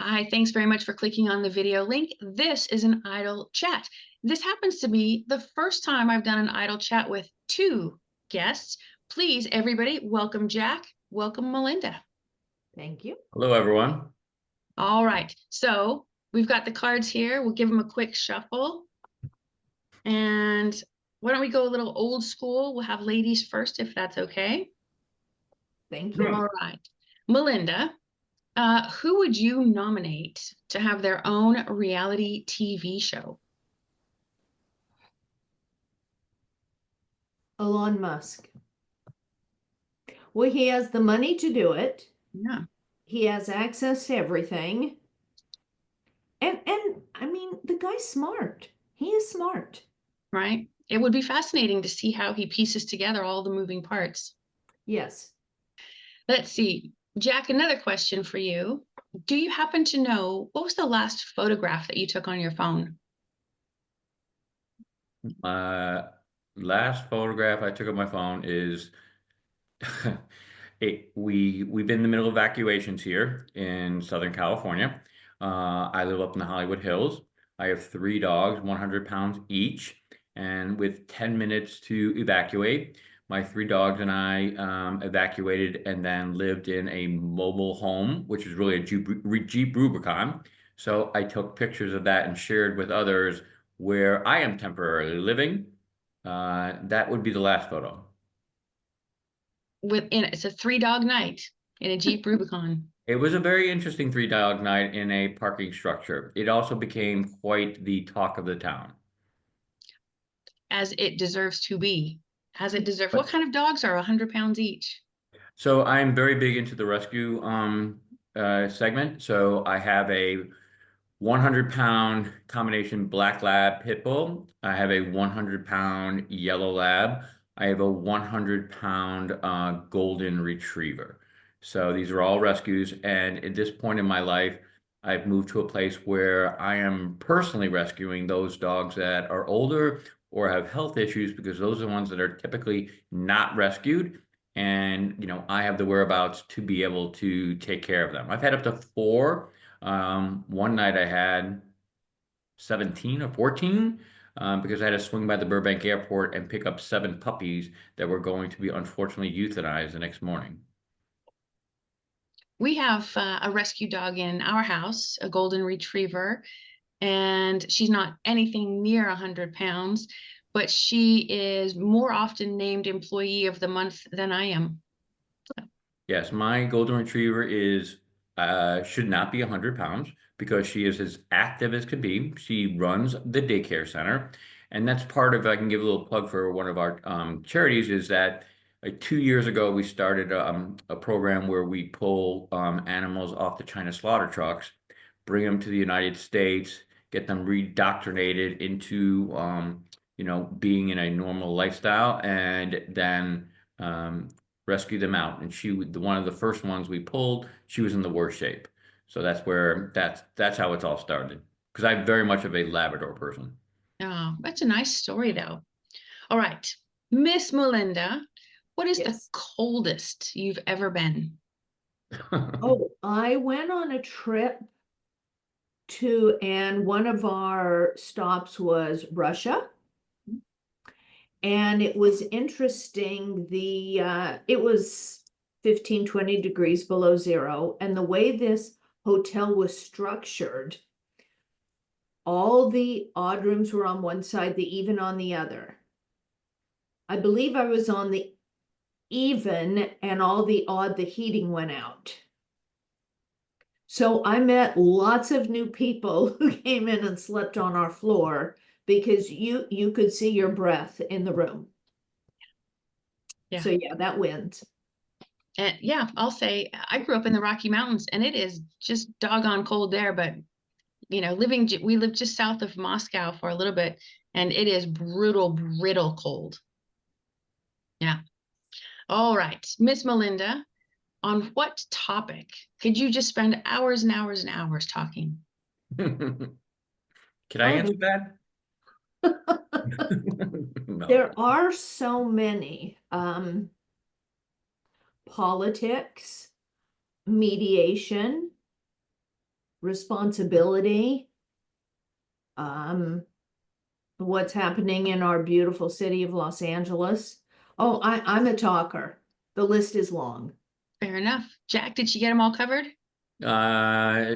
Hi, thanks very much for clicking on the video link. This is an idle chat. This happens to be the first time I've done an idle chat with two guests. Please, everybody, welcome Jack, welcome Melinda. Thank you. Hello, everyone. All right, so we've got the cards here. We'll give them a quick shuffle. And why don't we go a little old school? We'll have ladies first, if that's okay. Thank you. All right, Melinda. Who would you nominate to have their own reality TV show? Elon Musk. Well, he has the money to do it. Yeah. He has access to everything. And I mean, the guy's smart. He is smart. Right? It would be fascinating to see how he pieces together all the moving parts. Yes. Let's see. Jack, another question for you. Do you happen to know what was the last photograph that you took on your phone? Last photograph I took on my phone is we've been in the middle of evacuations here in Southern California. I live up in the Hollywood Hills. I have 3 dogs, 100 pounds each, and with 10 minutes to evacuate, my 3 dogs and I evacuated and then lived in a mobile home, which is really a Jeep Rubicon. So I took pictures of that and shared with others where I am temporarily living. That would be the last photo. It's a 3-dog night in a Jeep Rubicon. It was a very interesting 3-dog night in a parking structure. It also became quite the talk of the town. As it deserves to be. As it deserves. What kind of dogs are 100 pounds each? So I'm very big into the rescue segment. So I have a 100-pound combination black lab pit bull. I have a 100-pound yellow lab. I have a 100-pound golden retriever. So these are all rescues. And at this point in my life, I've moved to a place where I am personally rescuing those dogs that are older or have health issues, because those are the ones that are typically not rescued. And, I have the whereabouts to be able to take care of them. I've had up to 4. One night I had 17 or 14 because I had to swing by the Burbank airport and pick up 7 puppies that were going to be unfortunately euthanized the next morning. We have a rescue dog in our house, a golden retriever, and she's not anything near 100 pounds, but she is more often named Employee of the Month than I am. Yes, my golden retriever should not be 100 pounds because she is as active as could be. She runs the daycare center, and that's part of, I can give a little plug for one of our charities, is that like 2 years ago, we started a program where we pull animals off the China slaughter trucks, bring them to the United States, get them redoctrinated into, being in a normal lifestyle, and then rescue them out. And one of the first ones we pulled, she was in the worst shape. So that's how it's all started. Because I'm very much of a Labrador person. Oh, that's a nice story, though. All right, Miss Melinda, what is the coldest you've ever been? Oh, I went on a trip and one of our stops was Russia. And it was interesting. It was 15, 20 degrees below zero. And the way this hotel was structured, all the odd rooms were on one side, the even on the other. I believe I was on the even, and all the odd, the heating went out. So I met lots of new people who came in and slept on our floor because you could see your breath in the room. Yeah. So yeah, that wins. And yeah, I'll say I grew up in the Rocky Mountains, and it is just doggone cold there. But we lived just south of Moscow for a little bit, and it is brutal, brittle cold. Yeah. All right, Miss Melinda, on what topic could you just spend hours and hours and hours talking? Can I answer that? No. There are so many. Politics, mediation, responsibility, what's happening in our beautiful city of Los Angeles. Oh, I'm a talker. The list is long. Fair enough. Jack, did she get them all covered? Uh,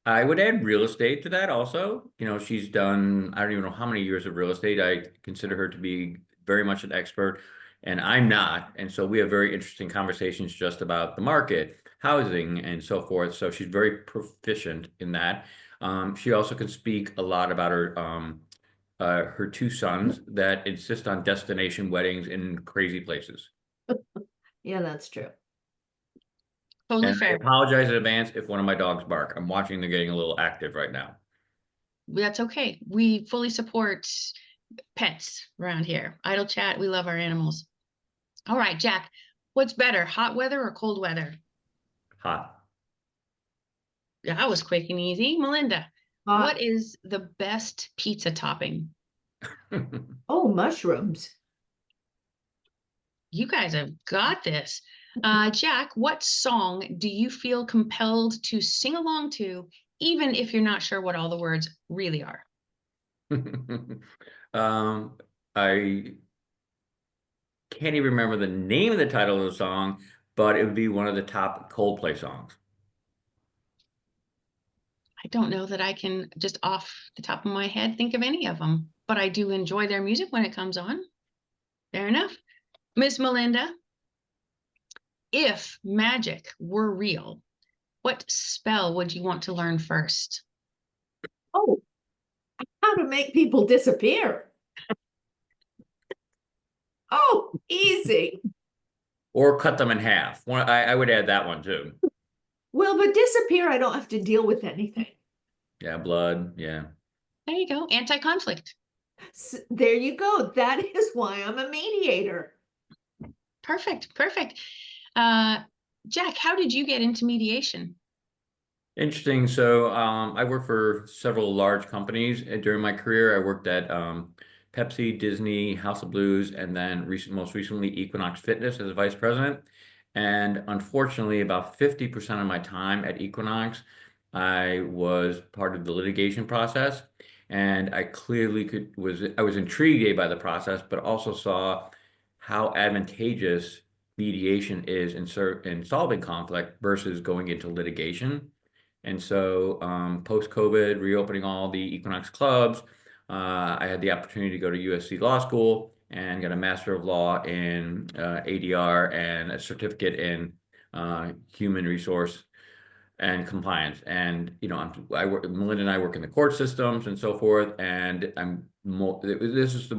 I would add real estate to that also. You know, she's done, I don't even know how many years of real estate. I consider her to be very much an expert, and I'm not. And so we have very interesting conversations just about the market, housing, and so forth. So she's very proficient in that. She also can speak a lot about her two sons that insist on destination weddings in crazy places. Yeah, that's true. Totally And I fair. apologize in advance if one of my dogs bark. I'm watching them getting a little active right now. That's okay. We fully support pets around here. Idle chat. We love our animals. All right, Jack, what's better, hot weather or cold weather? Hot. Yeah, that was quick and easy. Melinda, Uh, what is the best pizza topping? oh, mushrooms. You guys have got this. Jack, what song do you feel compelled to sing along to, even if you're not sure what all the words really are? I can't even remember the name of the title of the song, but it would be one of the top Coldplay songs. I don't know that I can just off the top of my head think of any of them, but I do enjoy their music when it comes on. Fair enough. Miss Melinda, if magic were real, what spell would you want to learn first? Oh, how to make people disappear. Oh, easy. Or cut them in half. I would add that one too. Well, but disappear, I don't have to deal with anything. Yeah, blood. Yeah. There you go. Anti-conflict. There you go. That is why I'm a mediator. Perfect. Perfect. Jack, how did you get into mediation? Interesting. So I worked for several large companies during my career. I worked at Pepsi, Disney, House of Blues, and then most recently Equinox Fitness as a vice president. And unfortunately, about 50% of my time at Equinox, I was part of the litigation process. And I clearly I was intrigued by the process, but also saw how advantageous mediation is in solving conflict versus going into litigation. And so post-COVID, reopening all the Equinox clubs, I had the opportunity to go to USC Law School and get a Master of Law in ADR and a certificate in human resource and compliance. And you know, Melinda and I work in the court systems and so forth. And this is the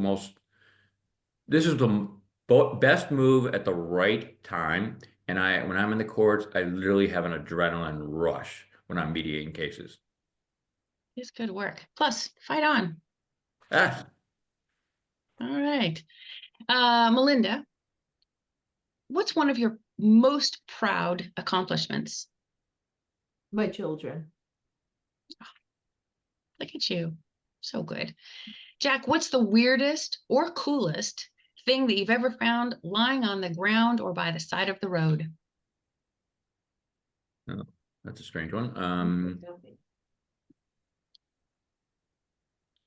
best move at the right time. And when I'm in the courts, I literally have an adrenaline rush when I'm mediating cases. It's good work. Plus, fight on. Ah, All right. Melinda, what's one of your most proud accomplishments? My children. Look at you. So good. Jack, what's the weirdest or coolest thing that you've ever found lying on the ground or by the side of the road? oh, that's a strange one.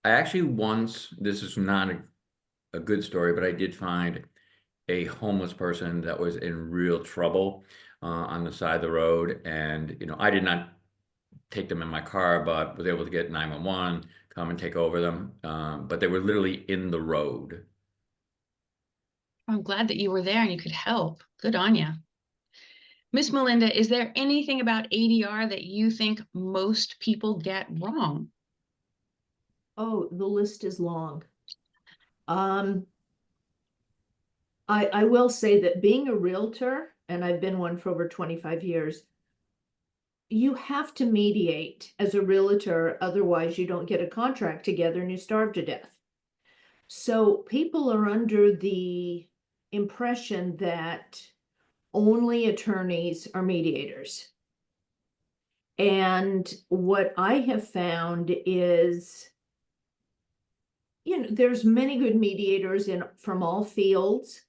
I actually once, this is not a good story, but I did find a homeless person that was in real trouble on the side of the road. And, you know, I did not take them in my car, but was able to get 911, come and take over them. But they were literally in the road. I'm glad that you were there and you could help. Good on you. Miss Melinda, is there anything about ADR that you think most people get wrong? Oh, the list is long. I will say that being a realtor, and I've been one for over 25 years, you have to mediate as a realtor, otherwise you don't get a contract together and you starve to death. So people are under the impression that only attorneys are mediators. And what I have found is, you know, there's many good mediators from all fields.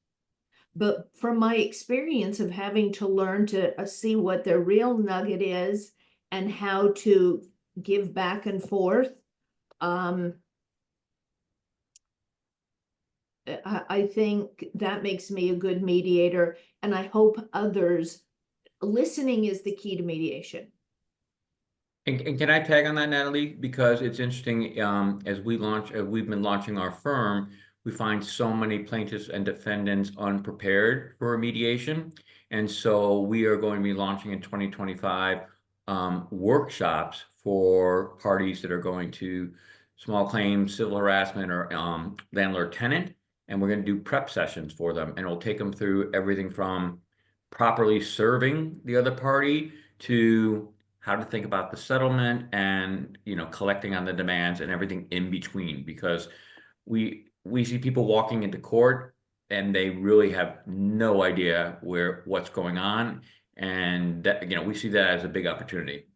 But from my experience of having to learn to see what their real nugget is and how to give back and forth. I think that makes me a good mediator, and I hope others, listening is the key to mediation. And can I tag on that, Natalie? Because it's interesting, as we've been launching our firm, we find so many plaintiffs and defendants unprepared for mediation. And so we are going to be launching in 2025 workshops for parties that are going to small claims, civil harassment, or landlord tenant. And we're going to do prep sessions for them. And it'll take them through everything from properly serving the other party to how to think about the settlement and, collecting on the demands and everything in between, because we see people walking into court and they really have no idea what's going on. And that, we see that as a big opportunity.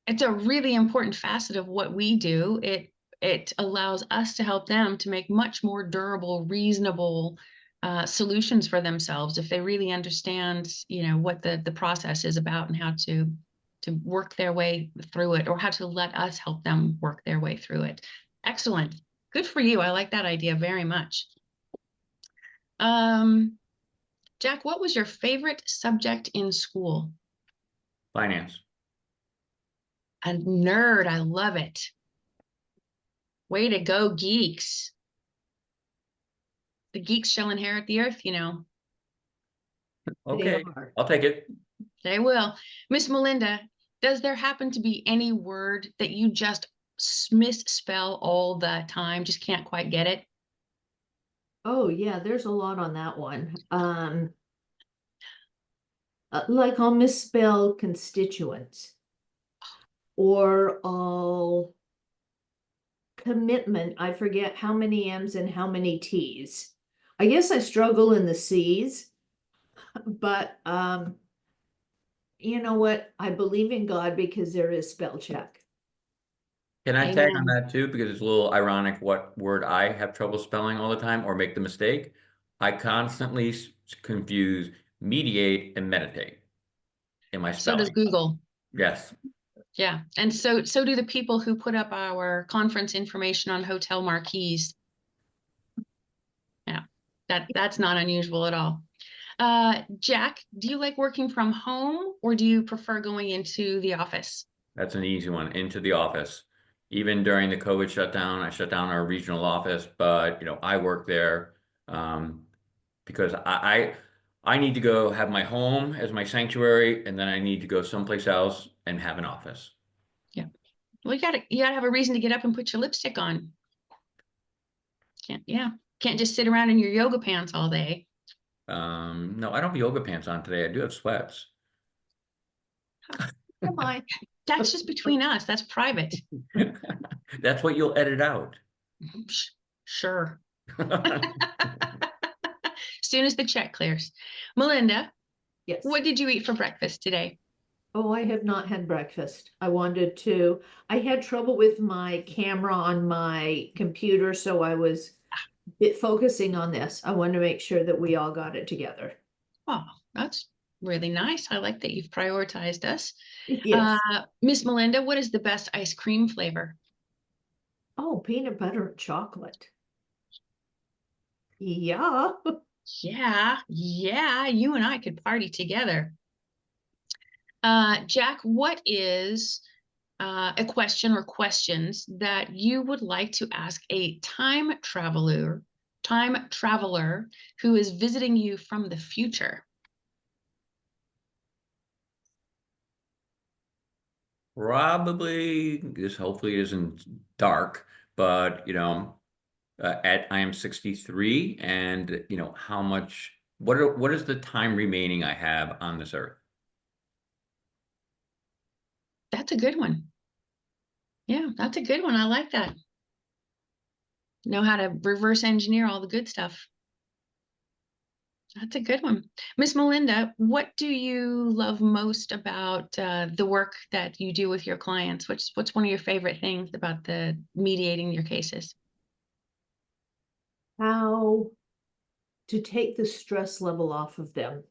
It's a really important facet of what we do. It allows us to help them to make much more durable, reasonable solutions for themselves if they really understand, what the process is about and how to work their way through it, or how to let us help them work their way through it. Excellent. Good for you. I like that idea very much. Jack, what was your favorite subject in school? Finance. A nerd. I love it. Way to go, geeks. The geeks shall inherit the earth, Okay, They are. I'll take it. They will. Miss Melinda, does there happen to be any word that you just misspell all the time, just can't quite get it? Oh yeah, there's a lot on that one. Like I'll misspell constituent, or I'll commitment. I forget how many M's and how many T's. I guess I struggle in the C's, but you know what? I believe in God because there is spell check. Can I tag on Amen. that too? Because it's a little ironic what word I have trouble spelling all the time or make the mistake. I constantly confuse mediate and meditate in my So does spelling. Google. Yes. Yeah. And so do the people who put up our conference information on hotel marquees. Yeah. That's not unusual at all. Jack, do you like working from home or do you prefer going into the office? That's an easy one. Into the office. Even during the COVID shutdown, I shut down our regional office, but I work there because I need to go have my home as my sanctuary, and then I need to go someplace else and have an office. Yeah. Well, you gotta have a reason to get up and put your lipstick on. Can't just sit around in your yoga pants all day. No, I don't have yoga pants on today. I do have sweats. Come on. That's just between us. That's private. That's what you'll edit out. Sure. Soon as the check clears. Melinda, Yes. what did you eat for breakfast today? Oh, I have not had breakfast. I had trouble with my camera on my computer, so I was focusing on this. I wanted to make sure that we all got it together. Oh, that's really nice. I like that you've prioritized us. Yes. Miss Melinda, what is the best ice cream flavor? Oh, peanut butter and chocolate. Yeah. Yeah, you and I could party together. Jack, what is a question or questions that you would like to ask a time traveler who is visiting you from the future? Probably this hopefully isn't dark, but I am 63, and how much what is the time remaining I have on this earth? That's a good one. Yeah, that's a good one. I like that. Know how to reverse engineer all the good stuff. That's a good one. Miss Melinda, what do you love most about the work that you do with your clients? What's one of your favorite things about the mediating your cases? How to take the stress level off of them.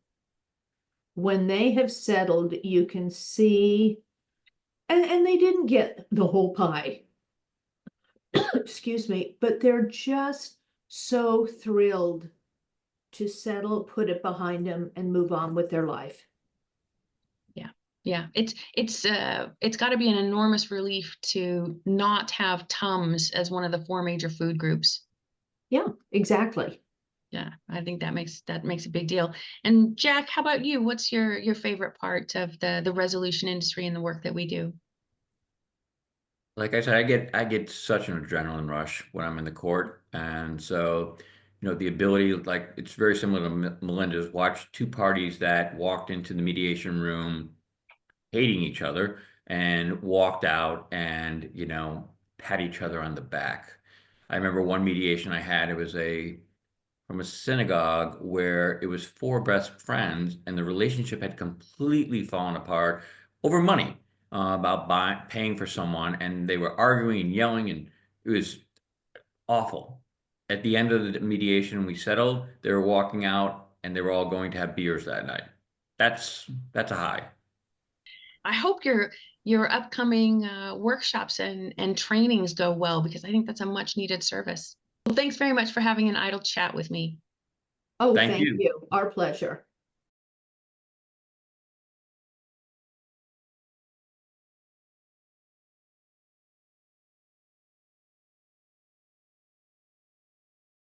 When they have settled, you can see And they didn't get the whole pie. Excuse me, but they're just so thrilled to settle, put it behind them, and move on with their life. Yeah, it's got to be an enormous relief to not have Tums as one of the 4 major food groups. Yeah, exactly. Yeah, I think that makes a big deal. And Jack, how about you? What's your favorite part of the resolution industry and the work that we do? Like I said, I get such an adrenaline rush when I'm in the court, and so the ability, like it's very similar to Melinda's, watch two parties that walked into the mediation room hating each other and walked out and pat each other on the back. I remember one mediation I had, it was a from a synagogue where it was 4 best friends and the relationship had completely fallen apart over money, about paying for someone, and they were arguing and yelling, and it was awful. At the end of the mediation, we settled. They were walking out, and they were all going to have beers that night. That's a high. I hope your upcoming workshops and trainings go well, because I think that's a much needed service. Well, thanks very much for having an idle chat with me. Oh, Thank thank you. you. Our pleasure.